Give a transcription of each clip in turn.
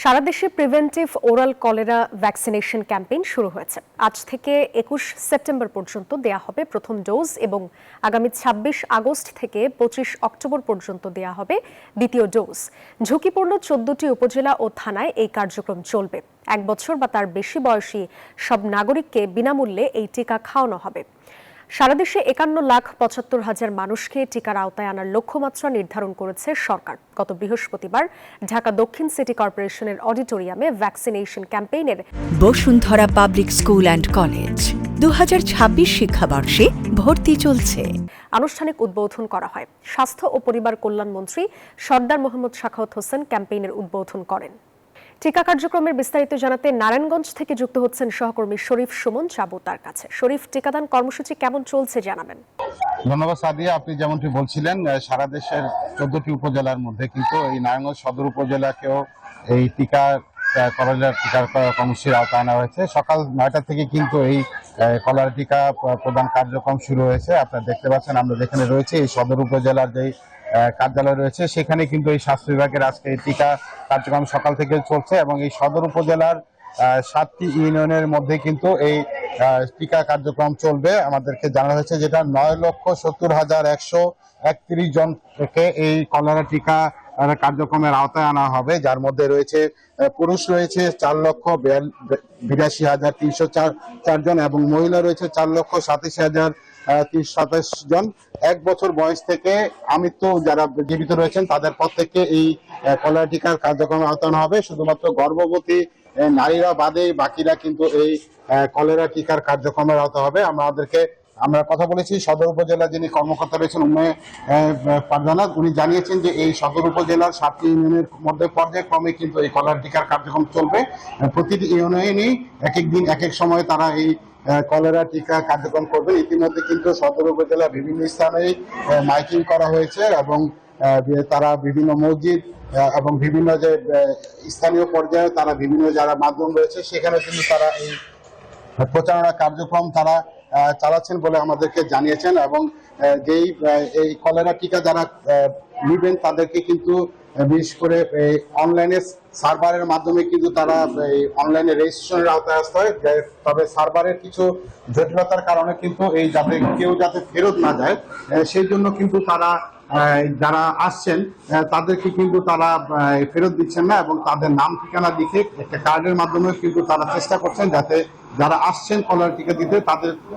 সারা দেশে preventive oral cholera vaccination campaign শুরু হয়েছে। আজ থেকে ২১ সেপ্টেম্বর পর্যন্ত দেয়া হবে প্রথম ডোজ এবং আগামী ২৬ আগস্ট থেকে ২৫ অক্টোবর পর্যন্ত দেয়া হবে দ্বিতীয় ডোজ। ঝুঁকিপূর্ণ ১৪টি উপজেলা ও থানায় এই কার্যক্রম চলবে। ১ বছর বা তার বেশি বয়সী সব নাগরিককে বিনামূল্যে এই টিকা খাওয়ানো হবে। সারা দেশে ৫১,৭৫,০০০ মানুষকে টিকার আওতায় আনার লক্ষ্যমাত্রা নির্ধারণ করেছে সরকার। গত বৃহস্পতিবার ঢাকা দক্ষিণ সিটি কর্পোরেশনের অডিটোরিয়ামে ভ্যাকসিনেশন ক্যাম্পেইনের Bashundhara public school and college ২০২৬ শিক্ষাবর্ষে ভর্তি চলছে আনুষ্ঠানিক উদ্বোধন করা হয়। স্বাস্থ্য ও পরিবার কল্যাণ মন্ত্রী সরদার মোহাম্মদ সাখাওয়াত হোসেন ক্যাম্পেইনের উদ্বোধন করেন। টিকা কার্যক্রমের বিস্তারিত জানাতে নারায়ণগঞ্জ থেকে যুক্ত হচ্ছেন সহকর্মী শরীফ সুমন। চাবু তার কাছে। শরীফ, টিকাদান কর্মসূচি কেমন চলছে জানাবেন। ধন্যবাদ সাদিয়া, আপনি যেমনটি বলছিলেন সারা দেশের ১৪টি উপজেলার মধ্যে কিন্তু এই নারায়ণগঞ্জ সদর উপজেলাকেও এই কলেরার টিকার কর্মসূচির আওতায় আনা হয়েছে। সকাল ৯টা থেকে কিন্তু এই কলেরা টিকা প্রদান কার্যক্রম শুরু হয়েছে। আপনারা দেখতে পাচ্ছেন আমরা যেখানে রয়েছে এই সদর উপজেলার যে কার্যালয় রয়েছে সেখানে কিন্তু এই স্বাস্থ্য বিভাগের আজকে এই টিকা কার্যক্রম সকাল থেকে চলছে এবং এই সদর উপজেলার ৭টি ইউনিয়নের মধ্যে কিন্তু এই টিকা কার্যক্রম চলবে। আমাদেরকে জানানো হয়েছে যেটা ৯,৭০,১৩১ জনকে এই কলেরা টিকা কার্যক্রমের আওতায় আনা হবে, যার মধ্যে রয়েছে পুরুষ রয়েছে ৪,৮২,৩০৪ জন এবং মহিলা রয়েছে ৪,৮৭,৩২৭ জন। ১ বছর বয়স থেকে আমৃত্যু যারা জীবিত রয়েছেন তাদের প্রত্যেককে এই কলেরা টিকার কার্যক্রমে আওতানো হবে। শুধুমাত্র গর্ভবতী নারীরা বাদে বাকিরা কিন্তু এই কলেরা টিকার কার্যক্রমের আওতা হবে। আমরা কথা বলেছি সদর উপজেলা যিনি কর্মকর্তা রয়েছেন ফারজানা, উনি জানিয়েছেন যে এই সদর উপজেলার ৭টি ইউনিয়নের মধ্যে পর্যায়ক্রমে কিন্তু এই কলেরা টিকার কার্যক্রম চলবে। প্রতিটি ইউনিয়নেই এক এক দিন এক এক সময় তারা এই কলেরা টিকা কার্যক্রম করবে। ইতিমধ্যে কিন্তু সদর উপজেলা বিভিন্ন স্থানেই মাইকিং করা হয়েছে এবং তারা বিভিন্ন মসজিদ এবং বিভিন্ন যে স্থানীয় পর্যায়ে তারা বিভিন্ন যারা মাধ্যম রয়েছে সেখানে কিন্তু তারা এই প্রচারণা কার্যক্রম তারা চালাচ্ছেন বলে আমাদেরকে জানিয়েছেন এবং যেই এই কলেরা টিকা যারা নেবেন তাদেরকে কিন্তু বিশেষ করে অনলাইনে সার্ভারের মাধ্যমে কিন্তু তারা অনলাইনে রেজিস্ট্রেশনের আওতায় আসতে হয়। তবে সার্ভারের কিছু জটিলতার কারণে কিন্তু এই কেউ যাতে ফেরত না যায় সেই জন্য কিন্তু তারা যারা আসছেন তাদেরকে কিন্তু তারা ফেরত দিচ্ছেন না এবং তাদের নাম ঠিকানা লিখে একটা কার্ডের মাধ্যমে কিন্তু তারা চেষ্টা করছেন যাতে যারা আসছেন কলেরা টিকা দিতে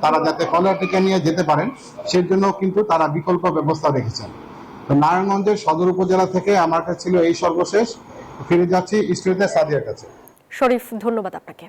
তারা যাতে কলেরা টিকা নিয়ে যেতে পারেন সেই জন্য কিন্তু তারা বিকল্প ব্যবস্থা রেখেছেন। নারায়ণগঞ্জের সদর উপজেলা থেকে আমার কাছে ছিল এই সর্বশেষ। ফিরে যাচ্ছি স্টুডিওতে সাদিয়ার কাছে। শরীফ, ধন্যবাদ আপনাকে।